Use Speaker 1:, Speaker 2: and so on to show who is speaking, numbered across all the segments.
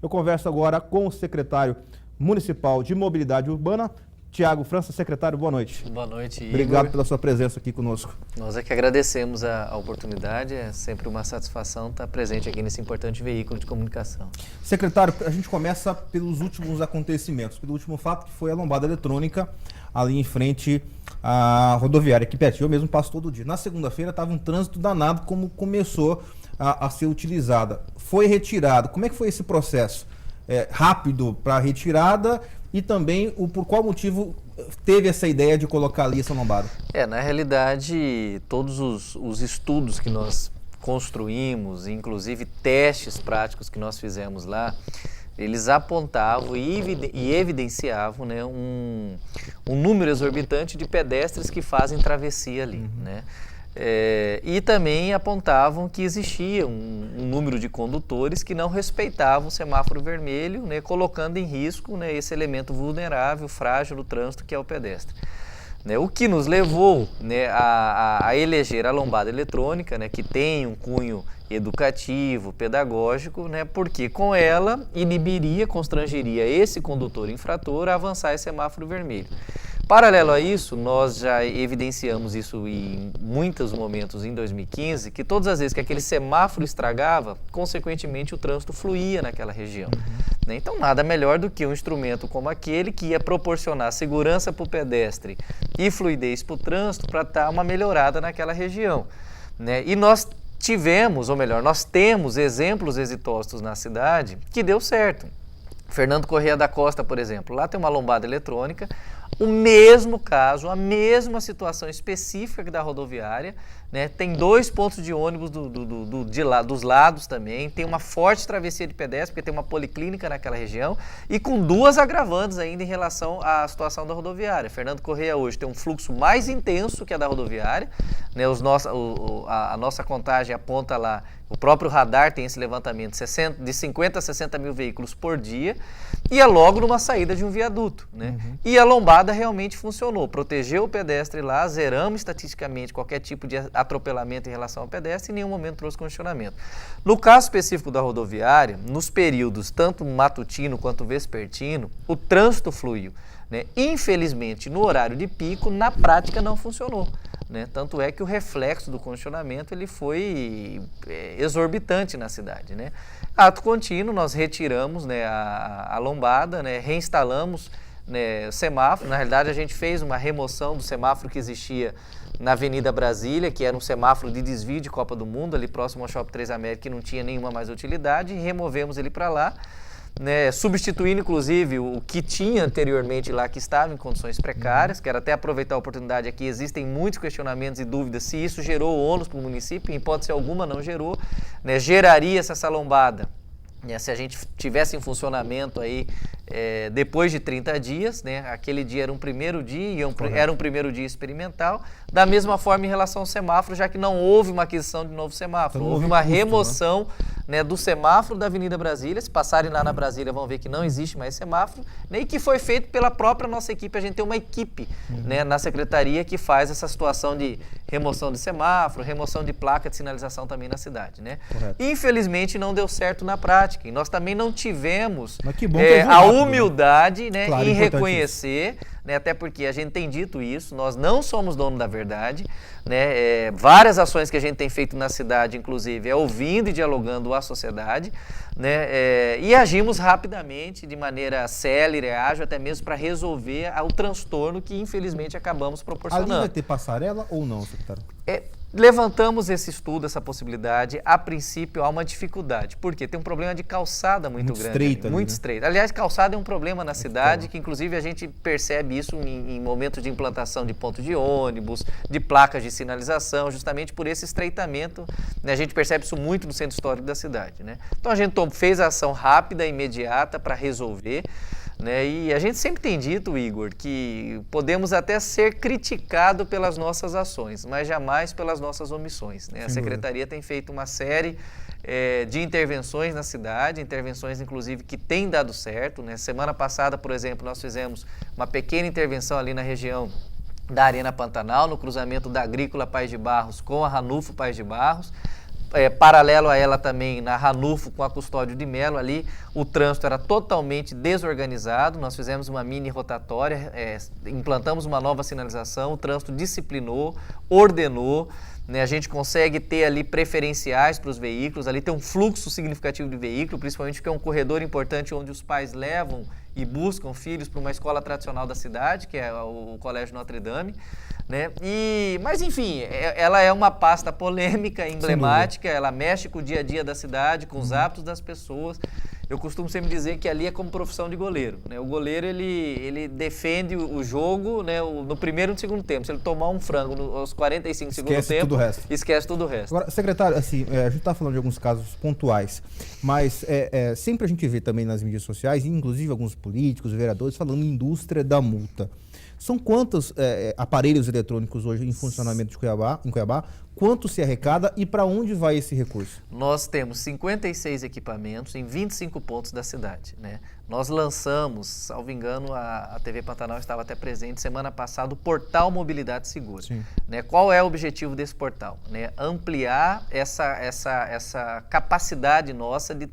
Speaker 1: Eu converso agora com o secretário municipal de Mobilidade Urbana, Tiago França. Secretário, boa noite.
Speaker 2: Boa noite, Igor.
Speaker 1: Obrigado pela sua presença aqui conosco.
Speaker 2: Nós é que agradecemos a oportunidade, é sempre uma satisfação estar presente aqui nesse importante veículo de comunicação.
Speaker 1: Secretário, a gente começa pelos últimos acontecimentos, pelo último fato que foi a lombada eletrônica ali em frente à rodoviária, aqui perto. Eu mesmo passo todo dia. Na segunda-feira estava um trânsito danado como começou a ser utilizada. Foi retirado. Como é que foi esse processo? Rápido para a retirada e também por qual motivo teve essa ideia de colocar ali essa lombada?
Speaker 2: Na realidade, todos os estudos que nós construímos, inclusive testes práticos que nós fizemos lá, eles apontavam e evidenciavam, né, um número exorbitante de pedestres que fazem travessia ali, né? E também apontavam que existia um número de condutores que não respeitavam o semáforo vermelho, né, colocando em risco, né, esse elemento vulnerável, frágil do trânsito que é o pedestre. O que nos levou, né, a eleger a lombada eletrônica, né, que tem um cunho educativo, pedagógico, né, porque com ela constrangeria esse condutor infrator a avançar esse semáforo vermelho. Paralelo a isso, nós já evidenciamos isso em muitos momentos em 2015, que todas as vezes que aquele semáforo estragava, consequentemente o trânsito fluía naquela região. Então nada melhor do que um instrumento como aquele que ia proporcionar segurança para o pedestre e fluidez para o trânsito para dar uma melhorada naquela região. E nós nós temos exemplos exitosos na cidade que deu certo. Fernando Corrêa da Costa, por exemplo, lá tem uma lombada eletrônica, o mesmo caso, a mesma situação específica que da rodoviária, né? Tem 2 pontos de ônibus dos lados também, tem uma forte travessia de pedestre, porque tem uma policlínica naquela região, e com 2 agravantes ainda em relação à situação da rodoviária. Fernando Corrêa hoje tem um fluxo mais intenso que a da rodoviária, né? A nossa contagem aponta lá, o próprio radar tem esse levantamento de 50 a 60 mil veículos por dia, e é logo numa saída de um viaduto, né? E a lombada realmente funcionou, protegeu o pedestre lá, zeramos estatisticamente qualquer tipo de atropelamento em relação ao pedestre e em nenhum momento trouxe congestionamento. No caso específico da rodoviária, nos períodos tanto matutino quanto vespertino, o trânsito fluiu, né? Infelizmente, no horário de pico, na prática não funcionou, né? Tanto é que o reflexo do congestionamento ele foi exorbitante na cidade, né? Ato contínuo, nós retiramos, né, a lombada, né, reinstalamos, né, o semáforo. Na realidade, a gente fez uma remoção do semáforo que existia na Avenida Brasília, que era um semáforo de desvio de Copa do Mundo, ali próximo ao Shopping 3 América, que não tinha nenhuma mais utilidade, e removemos ele para lá, né, substituindo inclusive o que tinha anteriormente lá, que estava em condições precárias. Quero até aproveitar a oportunidade aqui, existem muitos questionamentos e dúvidas se isso gerou ônus para o município, em hipótese alguma não gerou, né, geraria essa lombada, né, se a gente tivesse em funcionamento aí depois de 30 dias, né, aquele dia era um primeiro dia, era um primeiro dia experimental, da mesma forma em relação ao semáforo, já que não houve uma aquisição de novo semáforo,
Speaker 1: então,
Speaker 2: houve uma remoção, né, do semáforo da Avenida Brasília. Se passarem lá na Brasília vão ver que não existe mais semáforo, né, e que foi feito pela própria nossa equipe. A gente tem uma equipe, né, na secretaria que faz essa situação de remoção de semáforo, remoção de placa de sinalização também na cidade, né? Infelizmente não deu certo na prática e nós também não tivemos a humildade, né, em reconhecer, né, até porque a gente tem dito isso, nós não somos dono da verdade, né, várias ações que a gente tem feito na cidade, inclusive, ouvindo e dialogando a sociedade, né, e agimos rapidamente, de maneira célere, ágil, até mesmo para resolver o transtorno que, infelizmente, acabamos proporcionando.
Speaker 1: Ali vai ter passarela ou não, secretário?
Speaker 2: Levantamos esse estudo, essa possibilidade. A princípio há uma dificuldade, porque tem um problema de calçada muito grande,
Speaker 1: estreita,
Speaker 2: muito
Speaker 1: né?
Speaker 2: estreita. Aliás, calçada é um problema na cidade, que inclusive a gente percebe isso em momentos de implantação de ponto de ônibus, de placas de sinalização, justamente por esse estreitamento, né? A gente percebe isso muito no centro histórico da cidade, né? Então a gente fez a ação rápida, imediata para resolver, né? E a gente sempre tem dito, Igor, que podemos até ser criticado pelas nossas ações, mas jamais pelas nossas omissões, né? A Secretaria tem feito uma série de intervenções na cidade, intervenções inclusive que têm dado certo, né? Semana passada, por exemplo, nós fizemos uma pequena intervenção ali na região da Arena Pantanal, no cruzamento da Agrícola Paz de Barros com a Ranulfo Paz de Barros. paralelo a ela também, na Ranulfo, com a Custódio de Melo, ali o trânsito era totalmente desorganizado, nós fizemos uma mini rotatória, implantamos uma nova sinalização, o trânsito disciplinou, ordenou, né, a gente consegue ter ali preferenciais para os veículos, ali tem um fluxo significativo de veículo, principalmente porque é um corredor importante onde os pais levam e buscam filhos para uma escola tradicional da cidade, que é o Colégio Notre Dame, né? Mas enfim, ela é uma pasta polêmica, emblemática, ela mexe com o dia a dia da cidade, com os hábitos das pessoas. Eu costumo sempre dizer que ali é como profissão de goleiro, né? O goleiro, ele defende o jogo, né, no primeiro e no segundo tempo. Se ele tomar um frango aos 45 segundos do tempo,
Speaker 1: tudo o resto.
Speaker 2: Esquece tudo o resto.
Speaker 1: Agora, secretário, assim, a gente está falando de alguns casos pontuais, mas sempre a gente vê também nas mídias sociais, inclusive alguns políticos, vereadores, falando em indústria da multa. São quantos aparelhos eletrônicos hoje em funcionamento em Cuiabá? Quanto se arrecada e para onde vai esse recurso?
Speaker 2: Nós temos 56 equipamentos em 25 pontos da cidade, né? Nós lançamos, salvo engano, a TV Pantanal estava até presente semana passada, o portal Mobilidade Segura. Né? Qual é o objetivo desse portal? Né? Ampliar essa capacidade nossa de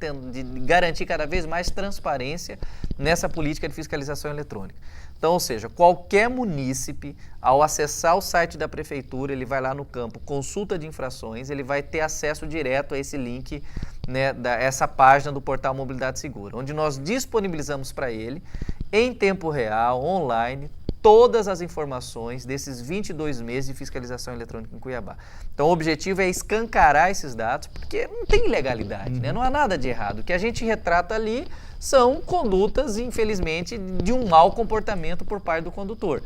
Speaker 2: garantir cada vez mais transparência nessa política de fiscalização eletrônica. Então, ou seja, qualquer munícipe, ao acessar o site da prefeitura, ele vai lá no campo consulta de infrações, ele vai ter acesso direto a esse link, né, essa página do portal Mobilidade Segura, onde nós disponibilizamos para ele, em tempo real, online, todas as informações desses 22 meses de fiscalização eletrônica em Cuiabá. Então, o objetivo é escancarar esses dados, porque não tem ilegalidade, né? Não há nada de errado. O que a gente retrata ali são condutas, infelizmente, de um mau comportamento por parte do condutor.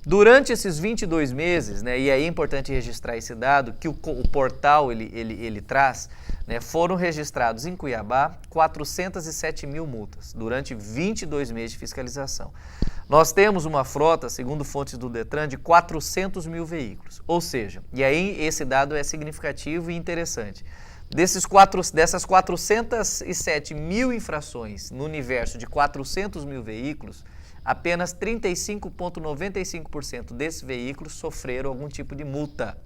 Speaker 2: Durante esses 22 meses, né, e aí é importante registrar esse dado, que o portal ele traz, né, foram registrados em Cuiabá 407 mil multas durante 22 meses de fiscalização. Nós temos uma frota, segundo fontes do Detran, de 400 mil veículos. Ou seja, e aí esse dado é significativo e interessante. Dessas 407 mil infrações no universo de 400 mil veículos, apenas 35,95% desses veículos sofreram algum tipo de multa,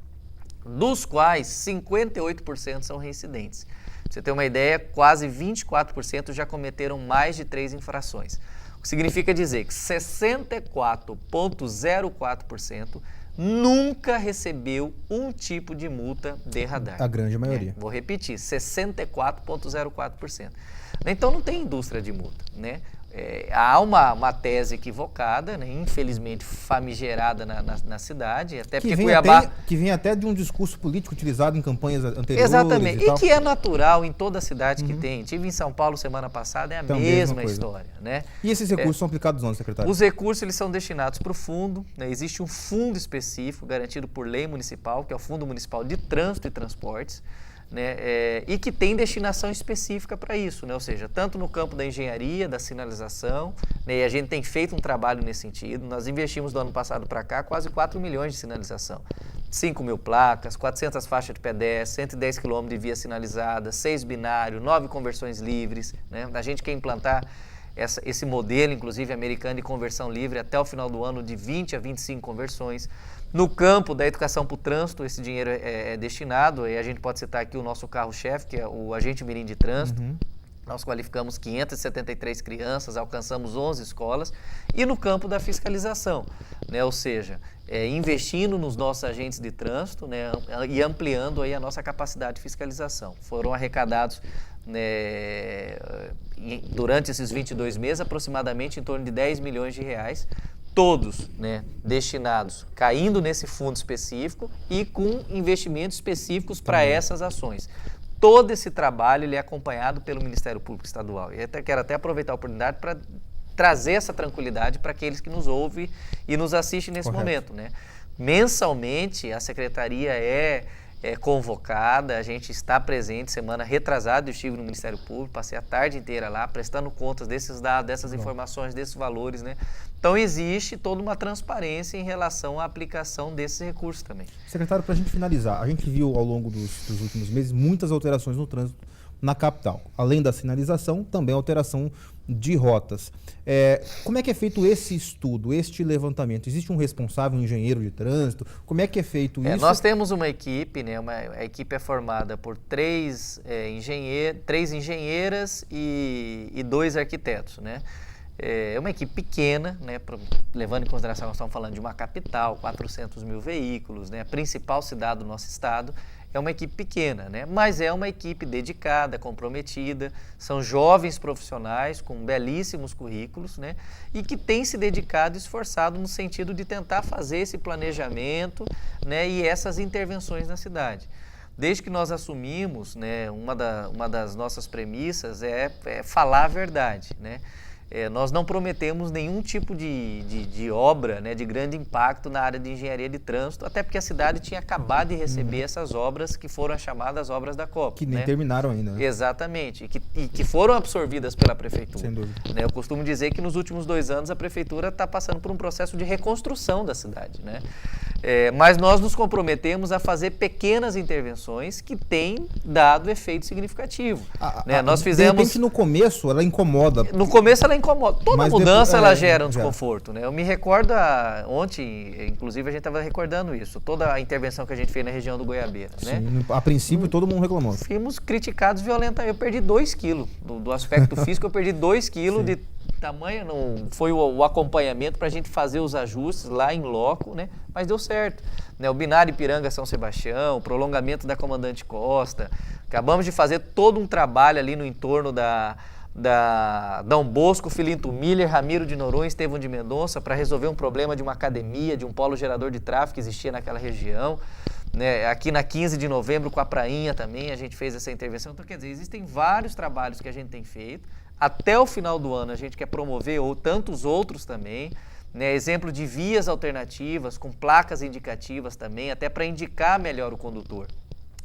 Speaker 2: dos quais 58% são reincidentes. Pra você ter uma ideia, quase 24% já cometeram mais de 3 infrações. O que significa dizer que 64,04% nunca recebeu um tipo de multa de radar.
Speaker 1: A grande maioria.
Speaker 2: Vou repetir, 64,04%. Então não tem indústria de multa, né? Há uma tese equivocada, né, infelizmente famigerada na cidade, até porque Cuiabá...
Speaker 1: que vem até de um discurso político utilizado em campanhas anteriores.
Speaker 2: Exatamente, e que é natural em toda a cidade que tem. Tive em São Paulo semana passada, é a mesma história, né?
Speaker 1: E esses recursos são aplicados onde, secretário?
Speaker 2: Os recursos eles são destinados para o fundo, né? Existe um fundo específico garantido por lei municipal, que é o Fundo Municipal de Trânsito e Transportes, né, e que tem destinação específica para isso, né? Ou seja, tanto no campo da engenharia, da sinalização, né, e a gente tem feito um trabalho nesse sentido. Nós investimos do ano passado para cá quase 4 milhões de sinalização, 5 mil placas, 400 faixas de pedestre, 110 quilômetros de via sinalizada, 6 binários, 9 conversões livres, né? A gente quer implantar esse modelo, inclusive americano, de conversão livre até o final do ano de 20 a 25 conversões. No campo da educação para o trânsito, esse dinheiro é destinado, e a gente pode citar aqui o nosso carro-chefe, que é o agente mirim de trânsito. Nós qualificamos 573 crianças, alcançamos 11 escolas. E no campo da fiscalização, né? Ou seja, investindo nos nossos agentes de trânsito, né, e ampliando aí a nossa capacidade de fiscalização. Foram arrecadados, né, durante esses 22 meses aproximadamente em torno de 10 milhões de reais, todos, né, destinados, caindo nesse fundo específico e com investimentos específicos para essas ações. Todo esse trabalho ele é acompanhado pelo Ministério Público Estadual. E quero até aproveitar a oportunidade para trazer essa tranquilidade para aqueles que nos ouvem e nos assistem nesse momento, né? Mensalmente, a Secretaria é convocada, a gente está presente. Semana retrasada eu estive no Ministério Público, passei a tarde inteira lá, prestando contas desses dados, dessas informações, desses valores, né? Então existe toda uma transparência em relação à aplicação desses recursos também.
Speaker 1: Secretário, para a gente finalizar, a gente viu ao longo dos últimos meses muitas alterações no trânsito na capital. Além da sinalização, também alteração de rotas. Como é que é feito esse estudo, este levantamento? Existe um responsável, um engenheiro de trânsito? Como é que é feito isso?
Speaker 2: Nós temos uma equipe, né? A equipe é formada por três engenheiras e 2 arquitetos, né? É uma equipe pequena, né, levando em consideração que nós estamos falando de uma capital, 400 mil veículos, né, a principal cidade do nosso estado. É uma equipe pequena, né, mas é uma equipe dedicada, comprometida, são jovens profissionais com belíssimos currículos, né, e que têm se dedicado e esforçado no sentido de tentar fazer esse planejamento, né, e essas intervenções na cidade. Desde que nós assumimos, né, uma das nossas premissas é falar a verdade, né. Nós não prometemos nenhum tipo de obra, né, de grande impacto na área de engenharia de trânsito, até porque a cidade tinha acabado de receber essas obras que foram as chamadas obras da Copa.
Speaker 1: Que nem
Speaker 2: né?
Speaker 1: terminaram ainda. Né?
Speaker 2: Exatamente, e que foram absorvidas pela Prefeitura.
Speaker 1: Sem dúvida.
Speaker 2: Né? Eu costumo dizer que nos últimos 2 anos a Prefeitura está passando por um processo de reconstrução da cidade. Né? Mas nós nos comprometemos a fazer pequenas intervenções que têm dado efeito significativo. Nós fizemos...
Speaker 1: De repente, no começo, ela incomoda.
Speaker 2: No começo, ela incomoda. Toda
Speaker 1: Mas
Speaker 2: mudança,
Speaker 1: depois,
Speaker 2: ela gera um desconforto. Né? Eu me recordo, ontem, inclusive, a gente estava recordando isso, toda a intervenção que a gente fez na região do Goiabeira.
Speaker 1: Sim,
Speaker 2: né?
Speaker 1: A princípio, todo mundo reclamou.
Speaker 2: Fomos criticados violentamente. Eu perdi 2 quilos. Do aspecto físico, eu perdi 2 quilos de tamanho. Não, foi o acompanhamento para a gente fazer os ajustes lá em loco, né? Mas deu certo. Né? O binário Ipiranga-São Sebastião, o prolongamento da Comandante Costa. Acabamos de fazer todo um trabalho ali no entorno da Dom Bosco, Filinto Miller, Ramiro de Noronha, Estevão de Mendonça, para resolver um problema de uma academia, de um polo gerador de tráfego que existia naquela região. Né? Aqui na 15 de novembro, com a Prainha também, a gente fez essa intervenção. Então, quer dizer, existem vários trabalhos que a gente tem feito. Até o final do ano, a gente quer promover tantos outros também. Né? Exemplo de vias alternativas, com placas indicativas também, até para indicar melhor o condutor.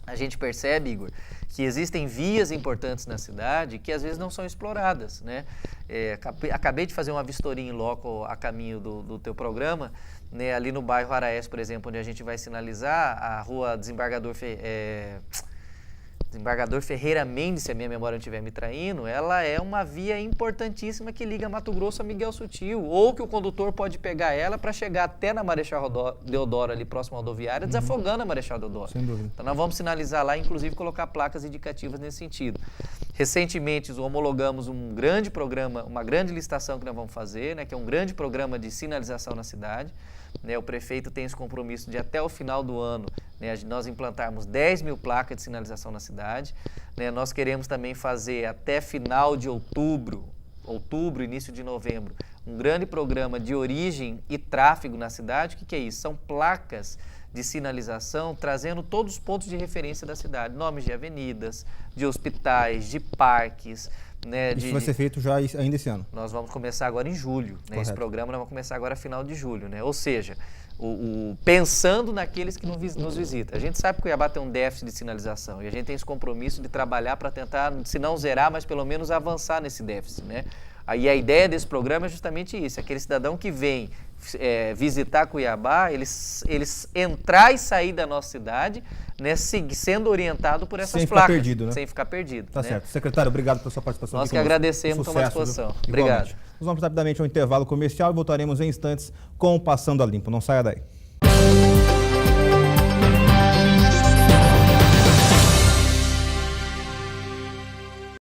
Speaker 2: A gente percebe, Igor, que existem vias importantes na cidade que às vezes não são exploradas. Né? Acabei de fazer uma vistoria em loco a caminho do teu programa, né? Ali no bairro Araés, por exemplo, onde a gente vai sinalizar a rua Desembargador Ferreira Mendes, se a minha memória não estiver me traindo, ela é uma via importantíssima que liga Mato Grosso a Miguel Sutil, ou que o condutor pode pegar ela para chegar até na Marechal Deodoro, ali próximo à rodoviária, desafogando a Marechal Deodoro.
Speaker 1: Sem dúvida.
Speaker 2: Então nós vamos sinalizar lá, inclusive colocar placas indicativas nesse sentido. Recentemente homologamos um grande programa, uma grande licitação que nós vamos fazer, né, que é um grande programa de sinalização na cidade. Né, o prefeito tem esse compromisso de até o final do ano, né, nós implantarmos 10 mil placas de sinalização na cidade. Né, nós queremos também fazer até final de outubro, início de novembro, um grande programa de origem e tráfego na cidade. O que é isso? São placas de sinalização trazendo todos os pontos de referência da cidade, nomes de avenidas, de hospitais, de parques. Né,
Speaker 1: Isso vai ser feito já ainda esse ano? Nós
Speaker 2: vamos começar agora em julho. Né, esse programa nós vamos começar agora final de julho. Né? Ou seja, pensando naqueles que nos visitam. A gente sabe que Cuiabá tem um déficit de sinalização e a gente tem esse compromisso de trabalhar para tentar, se não zerar, mas pelo menos avançar nesse déficit. Né? Aí a ideia desse programa é justamente isso, aquele cidadão que vem visitar Cuiabá, eles entrar e sair da nossa cidade, né, sendo orientado por essas placas.
Speaker 1: Perdido, né?
Speaker 2: Sem ficar perdido.
Speaker 1: Tá
Speaker 2: né?
Speaker 1: certo. Secretário, obrigado pela sua participação.
Speaker 2: Nós que agradecemos a disposição. Obrigado.
Speaker 1: Nós vamos rapidamente ao intervalo comercial e voltaremos em instantes com o Passando a Limpo. Não saia daí.